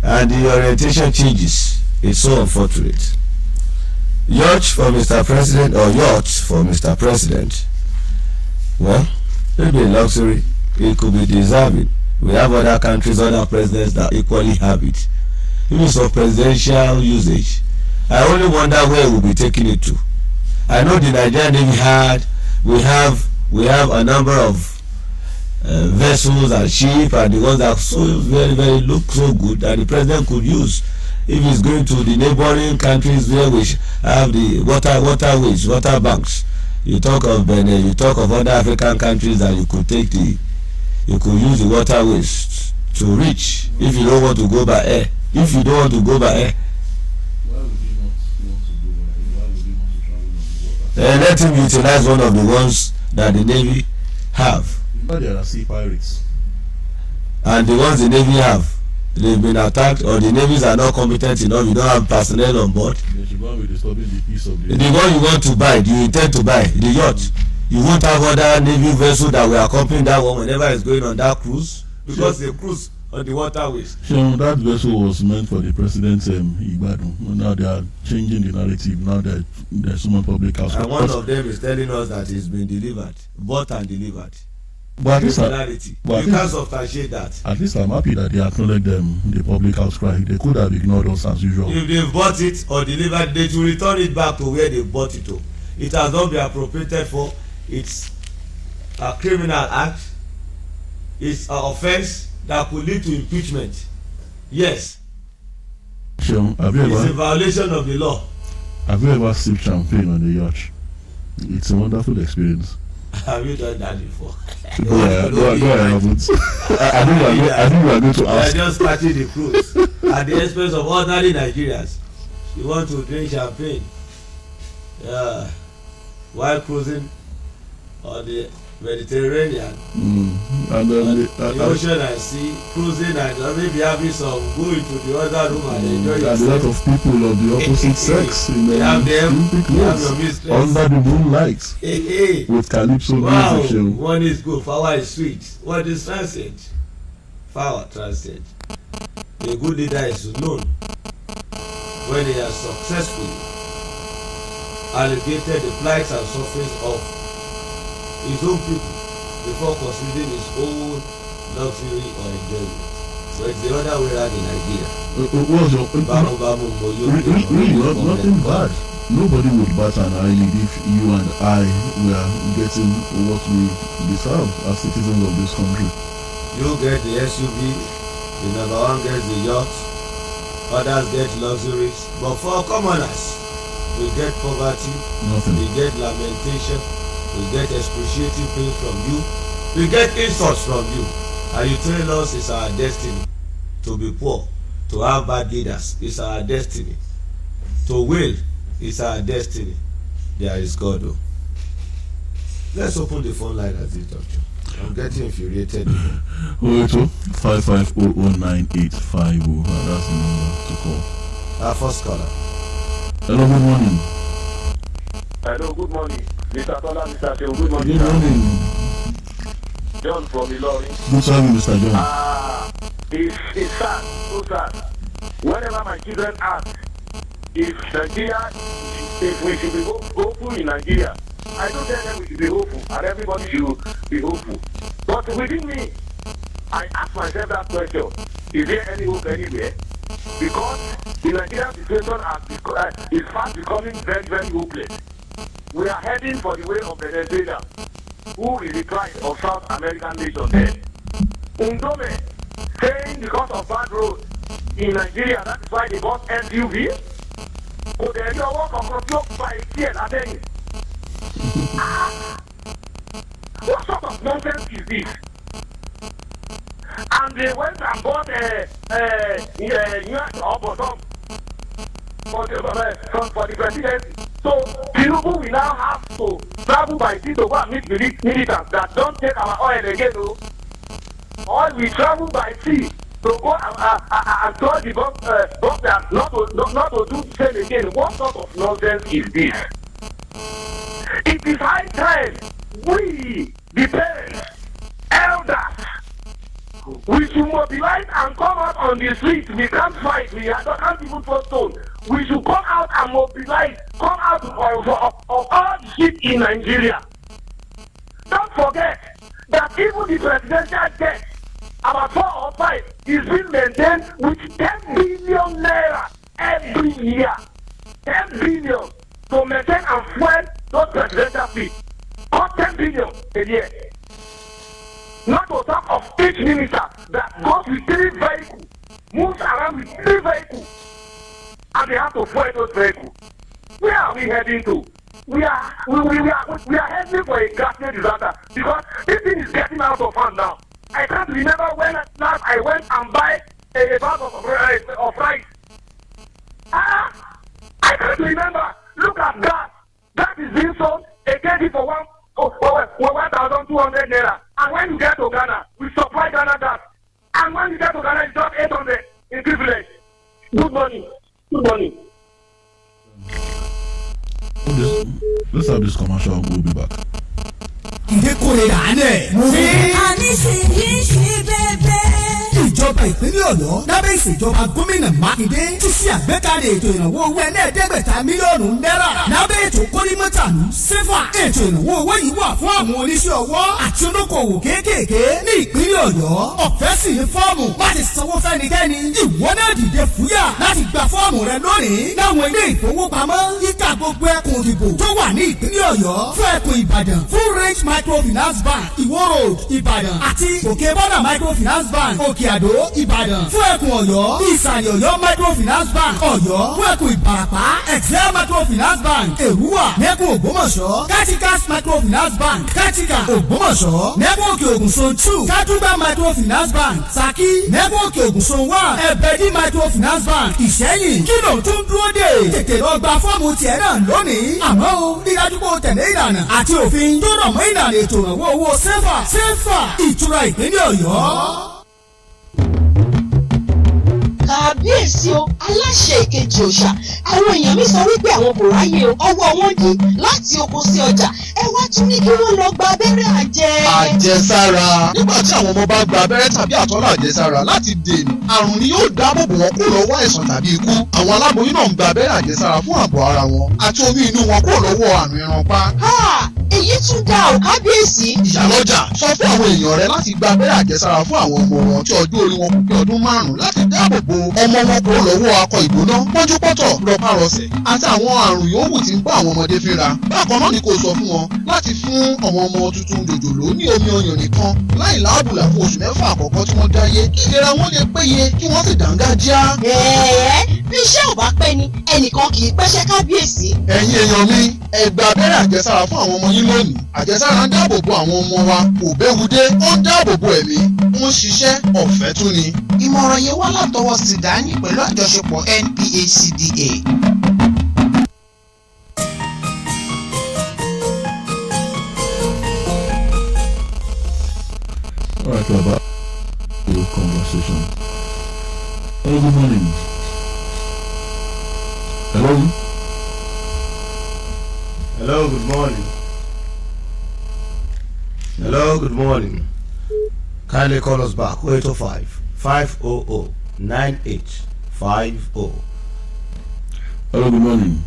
Speaker 1: And the orientation changes. It's so unfortunate. Yacht for Mr. President or yacht for Mr. President. Well, maybe a luxury. It could be deserving. We have other countries, other presidents that equally have it. Use of presidential usage. I only wonder where we'll be taking it to. I know the Nigerian Navy we have a number of vessels and ship, and the ones that so very look so good that the president could use if he's going to the neighboring countries where we have the waterways, water banks. You talk of Benin, you talk of other African countries that you could use the waterways to reach if you don't want to go by air. If you don't want to go by air,
Speaker 2: Why would he not want to go by air? Why would he want to travel on the water?
Speaker 1: let him utilize one of the ones that the Navy have.
Speaker 2: There are sea pirates.
Speaker 1: And the ones the Navy have, they've been attacked, or the navies are not competent enough. You don't have personnel on board.
Speaker 2: They should go and be disturbing the peace of the
Speaker 1: one you want to buy, you intend to buy the yacht. You won't have other navy vessel that will accompany that one whenever it's going on that cruise, because they cruise on the waterways.
Speaker 2: So that vessel was meant for the president's Igbadun. Now they are changing the narrative. Now there's so much public house.
Speaker 1: And one of them is telling us that it's been delivered, bought and delivered.
Speaker 2: But
Speaker 1: you can't substantiate that.
Speaker 2: At least I'm happy that they acknowledge the public outcry. They could have ignored us as usual.
Speaker 1: If they've bought it or delivered, they should return it back to where they bought it to. It has not been appropriated for. It's a criminal act. It's an offence that could lead to impeachment. Yes.
Speaker 2: Sure.
Speaker 1: It's a violation of the law.
Speaker 2: Have you ever sipped champagne on the yacht? It's a wonderful experience.
Speaker 1: Have you done that before?
Speaker 2: No, I haven't. I think we are going to ask.
Speaker 1: They are just starting the cruise at the expense of ordinary Nigerians. You want to drink champagne while cruising on the Mediterranean,
Speaker 2: and then
Speaker 1: the ocean and sea, cruising and maybe having some, go into the other room and enjoy yourself.
Speaker 2: And a lot of people of the opposite sex in the
Speaker 1: have your mistress
Speaker 2: under the moonlight with calypso music.
Speaker 1: One is good, flower is sweet. What is transient? Flower transient. A good leader is known when they are successfully alleviated the plight and sufferings of his own people before considering his own luxury or enjoyment. But it's the other way around in Nigeria.
Speaker 2: What's your nothing bad. Nobody would bat an eyelid if you and I were getting what we deserve as citizens of this country.
Speaker 1: You get the SUV, the number one gets the yacht, others get luxuries, but for commoners, we get poverty,
Speaker 2: Nothing.
Speaker 1: we get lamentation, we get excruciating pain from you, we get insults from you, and you tell us it's our destiny to be poor, to have bad leaders, it's our destiny, to will, it's our destiny. There is God though. Let's open the phone line at this doctor. I'm getting infuriated.
Speaker 2: 082-5500-9850. That's the number to call.
Speaker 1: Our first caller.
Speaker 2: Hello, good morning.
Speaker 6: Hello, good morning. Mr. Tola, Mr. Seun, good morning.
Speaker 2: Good morning.
Speaker 6: John from Ilorin.
Speaker 2: Good morning, Mr. John.
Speaker 6: It's sad, so sad. Whenever my children ask if Nigeria, if we should be hopeful in Nigeria, I don't tell them we should be hopeful, and everybody should be hopeful. But within me, I ask myself that question: is there any hope anywhere? Because the Nigerian situation is fast becoming very, very hopeless. We are heading for the way of Venezuela, who is the pride of South American nation there. Undome saying because of bad roads in Nigeria, that is why they bought SUV. But there is a work of control by here and then. What sort of nonsense is this? And they went and bought for the presidency. So Tinubu will now have to travel by sea to go and meet militants that don't take our oil again. Or we travel by sea to go and throw the bomb not to do the same again. What sort of nonsense is this? It is high time we, the parents, elders, we should mobilize and come out on the streets. We can't fight. We can't even throw stones. We should come out and mobilize. Come out of all the shit in Nigeria. Don't forget that even the presidential debt, about 4 or 5, is being maintained with 10 billion naira every year. 10 billion to maintain and fuel those presidential fees. Cost 10 billion a year. Not to talk of each minister that goes with 3 vehicles, moves around with 3 vehicles, and they have to fuel those vehicles. Where are we heading to? We are heading for a ghastly disaster because this thing is getting out of hand now. I can't remember when last I went and buy a bag of rice. I can't remember. Look at that. That is being sold a KG for 1,200 naira. And when you get to Ghana, we supply Ghana that. And when you get to Ghana, it's just 800 in privilege. Good morning. Good morning.
Speaker 2: Let's have this commercial. We'll be back.
Speaker 3: ìdíkùnrin dànù. àníṣeyíṣi bẹ́ẹ̀. ìjọba ìpínlẹ̀ ọ̀yọ́ lábẹ́ ìṣèjọba gómìnà mákindé ti ṣe àgbékalẹ̀ ètò ìrànwọ́ owó ẹlẹ́ẹ̀ẹ́dẹ́gbẹ̀ta mílíọ̀nù náírà lábẹ́ ètò kórímọ́tàlú sẹ́fà. ètò ìrànwọ́ owó yìí wà fún àwọn oníṣẹ́ ọwọ́ àti olókoòwò kéékèèké ní ìpínlẹ̀ ọ̀yọ́. ọ̀fẹ́ sì ni fọ́ọ̀mù láti sanwó fẹ́nikẹ́ni. ìwọ náà dìde fúyà láti gba fọ́ọ̀mù rẹ lónìí láwọn ilé ìfowópamọ́ yíká gbogbo ẹkùn ìdìbò tó wà ní ìpínlẹ̀ ọ̀yọ́ fún ẹkùn ìbàdàn full range microfinance bank ìwó road ìbàdàn àti òkè bọ́dà microfinance bank òkè àdó ìbàdàn fún ẹkùn ọ̀yọ́ ìsàlẹ̀ ọ̀yọ́ microfinance bank ọ̀yọ́ fún ẹkùn ìbàràpá excel microfinance bank èrúwà nẹ́kùn ògbómọ̀ṣọ́ katikas microfinance bank katika ògbómọ̀ṣọ́ nẹ́kùn òkè ògùn zone 2 kátúbà microfinance bank saki nẹ́kùn òkè ògùn zone 1 ẹ̀bẹ̀dì microfinance bank ìṣẹ́yìn kí ló tún dúró dé tètè lọ gba fọ́ọ̀mù tiẹ̀ náà lónìí àmọ́ o dídájú kó tẹ̀lé ìlànà àti òfin tó rọ̀ mọ́ ìlànà ètò ìrànwọ́ owó sẹ́fà ìtura ìpínlẹ̀ ọ̀yọ́.
Speaker 7: Kàbíyèsí o, aláṣẹ ìkejì òòṣà. Àwọn èèyàn mi sọ wípé àwọn kò ráyè o, ọwọ́ wọn dí láti oko sí ọjà. Ẹ wá tún ní kí wọ́n lọ gba abẹ́rẹ́
Speaker 8: àjẹsára. Nígbà tí àwọn ọmọ bá gba abẹ́rẹ́ tàbí àtọ́lá àjẹsára láti dènà àrùn ni yóò dáàbò bò wọ́n kúrò lọ́wọ́ àìsàn tàbí ikú. Àwọn aláboyún náà ń gba abẹ́rẹ́ àjẹsára fún ààbò ara wọn àti omi inú wọn kúrò lọ́wọ́ àrùn ìrànpá.
Speaker 7: Èyí tún dá o, Kábíyèsí.
Speaker 8: Ìyálọ́jà sọ fún àwọn èèyàn rẹ láti gba abẹ́rẹ́ àjẹsára fún àwọn ọmọ wọn tí ọjọ́ orí wọn kò pé ọdún 5 láti dáàbò bo ọmọ wọn kúrò lọ́wọ́ akọ ìgbóná, pọ́njúpọ́tọ̀, rọpárọsẹ̀ àti àwọn àrùn yòówù tí ń bá àwọn ọmọdé fínra. Bákan náà ni kò sọ fún wọn láti fún ọmọ tuntun jòjòló ní omi ọyàn nìkan láì láàbùlà fún oṣù 6 àkọ́kọ́ tí wọ́n dáyé kí ìlera wọn lè péye kí wọ́n sì dángájíá.
Speaker 7: Bí iṣẹ́ ò bá pẹ́ ni ẹnìkan kì í pẹ́ṣẹ́, Kábíyèsí.
Speaker 8: Ẹ̀yin èèyàn mi, ẹ gba abẹ́rẹ́ àjẹsára fún àwọn ọmọ yín lónìí. Àjẹsára ń dáàbò bo àwọn ọmọ wa, kò béwu dé, ó ń dáàbò bo ẹ̀mí, ó ń ṣiṣẹ́ ọ̀fẹ́ tún ni.
Speaker 9: Ìmọ̀ràn yẹn wá látọwọ́ Sídáàní pẹ̀lú àjọṣepọ̀ NPHCDA.
Speaker 2: All right, about the conversation. Hello, good morning. Hello.
Speaker 1: Hello, good morning. Hello, good morning. Kindly call us back 0805-500-9850.
Speaker 2: Hello, good morning.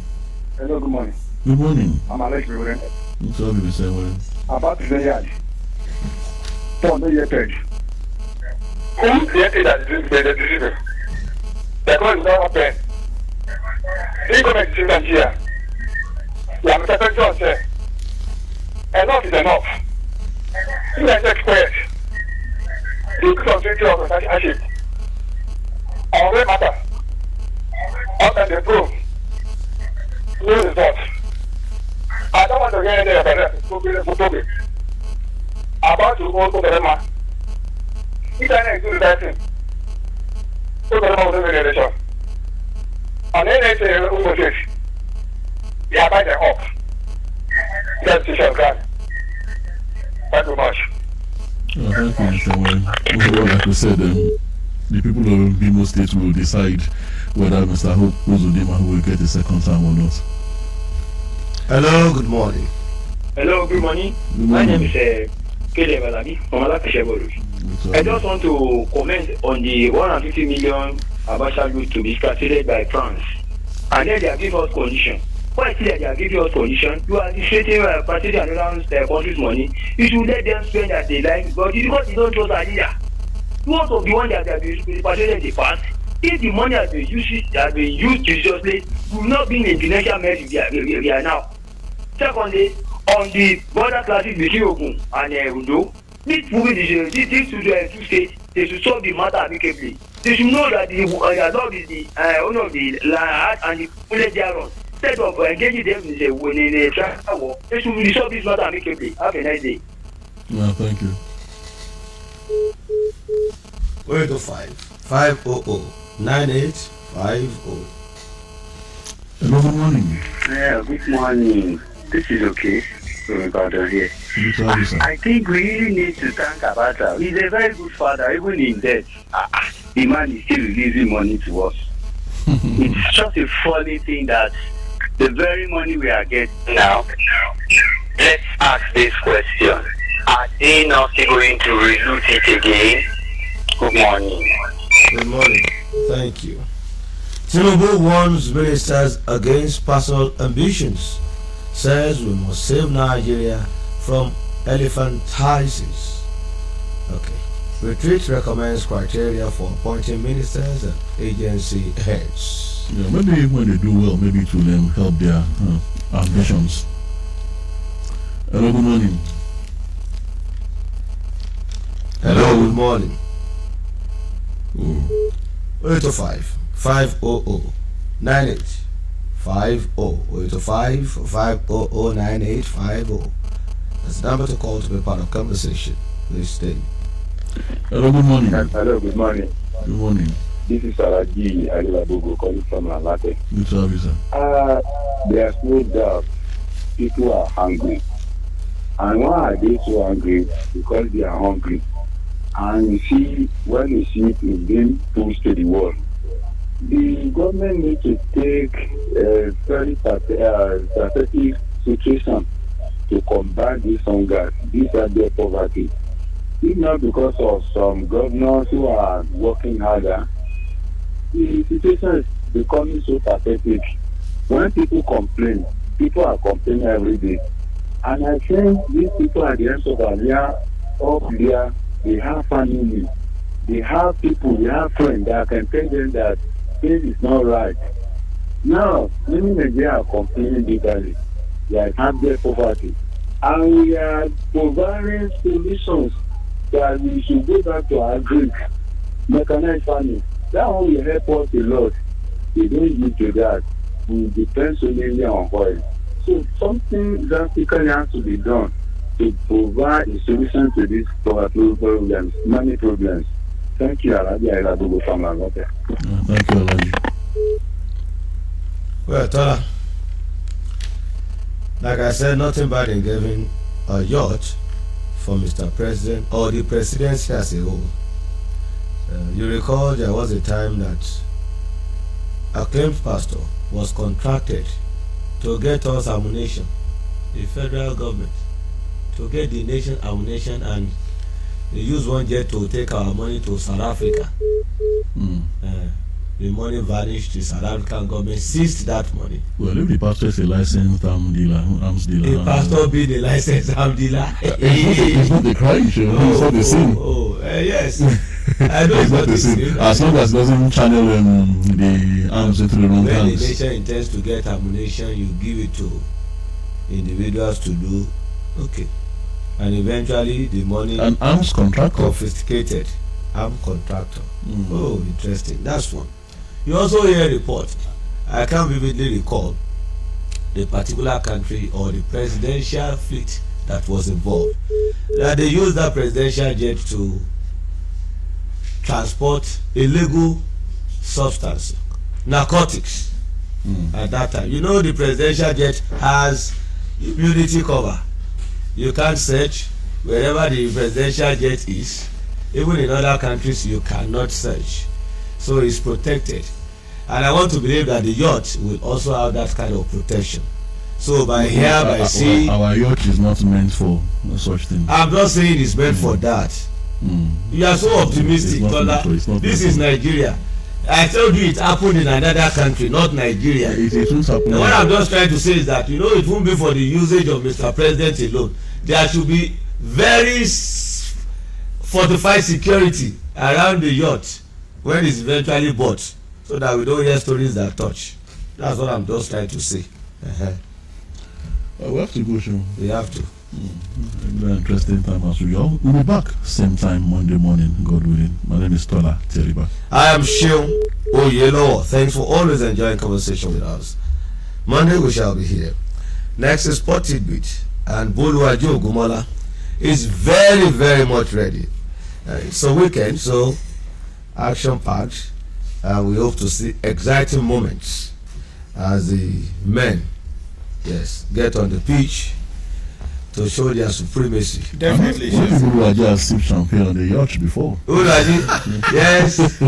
Speaker 6: Hello, good morning.
Speaker 2: Good morning.
Speaker 6: I'm Alex Rivera.
Speaker 2: What's up, you say, well?
Speaker 6: About the yard. For the year page. Who created that decision? The God is not open. The government is in Nigeria. The American John said, enough is enough. You guys express the continuity of censorship. Our way matter. How can they prove? No result. I don't want to hear anything about that. About to go to the man. If I need to do that thing, go to the man with the election. And then they say, who was this? They are by the up. That's the shall grant. Thank you much.
Speaker 2: Oh, thank you, Mr. Well, like we said, the people of Imo State will decide whether Mr. Hope Uzodima will get a second time or not.
Speaker 1: Hello, good morning.
Speaker 10: Hello, good morning. My name is Kele Balami from Alakashebolu. I just want to comment on the 150 million Abacha route to be started by France. And then they are giving us condition. Why is it that they are giving us condition? You are administrating party and another country's money. You should let them spend as they like, but because you don't trust Aliyah. You want to be one that have been repatriated in the past. If the money has been used judiciously, we will not be in the financial mess we are now. Secondly, on the border classes between Ogun and Undo, these two states, they should solve the matter amicably. They should know that the law is the owner of the land and the bullet thereon. Instead of engaging them in a trial war, they should resolve this matter amicably. Have a nice day.
Speaker 2: Yeah, thank you.
Speaker 1: 0805-500-9850.
Speaker 2: Hello, good morning.
Speaker 11: Yeah, good morning. This is okay. Here. I think we really need to thank Abacha. He's a very good father, even in death. The man is still releasing money to us. It's just a funny thing that the very money we are getting now, let's ask this question. Are they not going to reloot it again? Good morning.
Speaker 1: Good morning. Thank you. Tinubu warns ministers against personal ambitions. Says we must save Nigeria from elephantiasis. Okay. Retreat recommends criteria for appointing ministers and agency heads.
Speaker 2: Yeah, maybe when they do well, maybe it will help their ambitions. Hello, good morning.
Speaker 1: Hello, good morning. 805-500-9850. 805-500-9850. That's the number to call to be part of conversation. Please stay.
Speaker 2: Hello, good morning.
Speaker 12: Hello, good morning.
Speaker 2: Good morning.
Speaker 12: This is Saraji Alilabogo calling from Alate.
Speaker 2: Good to have you, sir.
Speaker 12: There's no doubt people are hungry. And why are they so angry? Because they are hungry. And you see, when the sheep is being pushed to the wall, The government needs to take a very strategic situation to combat this hunger, this their poverty. If not because of some governors who are working harder, the situation is becoming so pathetic. When people complain, people are complaining every day. And I think these people at the end of the year, up there, they have family, they have people, they have friends that can tell them that things is not right. Now, many Nigerians are complaining bitterly. They have their poverty. And we are providing solutions that we should go back to our Greek mechanized farming. That one will help us a lot. We don't need to that. We depend solely on oil. So something drastically has to be done to provide a solution to these problems, many problems. Thank you, Alaji Ailadogo from Lagote.
Speaker 2: Thank you, Alaji.
Speaker 1: Well, Tola, like I said, nothing bad in giving a yacht for Mr. President or the presidency as a whole. You recall there was a time that a acclaimed pastor was contracted to get us ammunition, the federal government, to get the nation ammunition, and they used one jet to take our money to South Africa. The money vanished. The South African government seized that money.
Speaker 2: Well, if the pastor is a licensed arms dealer,
Speaker 1: the pastor be the licensed arms dealer.
Speaker 2: It's not the crime show. It's not the sin.
Speaker 1: Yes. I know it's not the sin.
Speaker 2: As long as it doesn't channel the arms into the wrong hands.
Speaker 1: When the nation intends to get ammunition, you give it to individuals to do. Okay. And eventually the money.
Speaker 2: An arms contractor.
Speaker 1: Confiscated. Arm contractor. Oh, interesting. That's one. You also hear a report. I can't vividly recall the particular country or the presidential fleet that was involved. That they used that presidential jet to transport illegal substance, narcotics. At that time, you know, the presidential jet has immunity cover. You can't search wherever the presidential jet is. Even in other countries, you cannot search. So it's protected. And I want to believe that the yacht will also have that kind of protection. So by air, by sea.
Speaker 2: Our yacht is not meant for such things.
Speaker 1: I'm not saying it's meant for that. You are so optimistic, Tola. This is Nigeria. I told you it happened in another country, not Nigeria.
Speaker 2: It won't happen.
Speaker 1: What I'm just trying to say is that, you know, it won't be for the usage of Mr. President alone. There should be very fortified security around the yacht when it's eventually bought, so that we don't hear stories that touch. That's what I'm just trying to say.
Speaker 2: We have to go, Sean.
Speaker 1: We have to.
Speaker 2: Very interesting time as usual. We'll be back same time Monday morning, God willing. My name is Tola Teriba.
Speaker 1: I am Seun Oyelowo. Thanks for always enjoying conversation with us. Monday we shall be here. Next is Sport Tidbit, and Boluwajo Gumola is very, very much ready. It's a weekend, so action packed, and we hope to see exciting moments as the men, get on the pitch to show their supremacy.
Speaker 13: Definitely.
Speaker 2: Boluwajo has sipped champagne on the yacht before.
Speaker 1: Yes.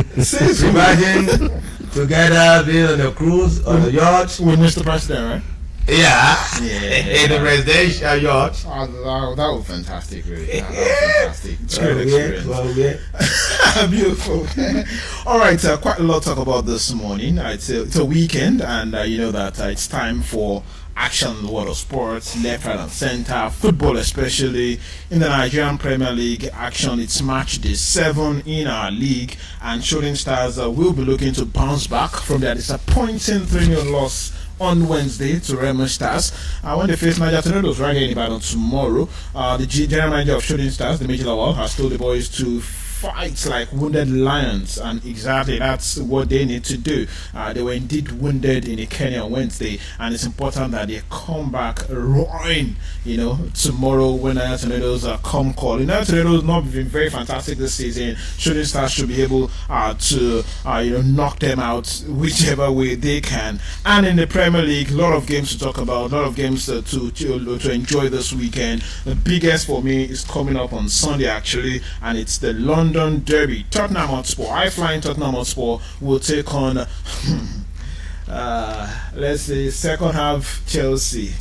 Speaker 1: Imagine together being on a cruise on a yacht
Speaker 13: with Mr. President, right?
Speaker 1: Yeah. In the presidential yacht.
Speaker 13: That was fantastic, really. That was fantastic. It's a great experience. Beautiful. All right, quite a lot to talk about this morning. It's a weekend, and you know that it's time for action in the world of sports, left, right, and center, football especially. In the Nigerian Premier League action, it's match day 7 in our league, and Shooting Stars will be looking to bounce back from their disappointing 3-0 loss on Wednesday to Remo Stars. When they face Niger Tornadoes right here in Ibadan tomorrow, the general manager of Shooting Stars, the Major Lawal, has told the boys to fight like wounded lions, and exactly that's what they need to do. They were indeed wounded in Kenya on Wednesday, and it's important that they come back roaring, you know, tomorrow when Niger Tornadoes come calling. Niger Tornadoes not been very fantastic this season. Shooting Stars should be able to knock them out whichever way they can. And in the Premier League, a lot of games to talk about, a lot of games to enjoy this weekend. The biggest for me is coming up on Sunday actually, and it's the London London Derby. Tottenham Hotspur, high-flying Tottenham Hotspur will take on, let's say, second half Chelsea.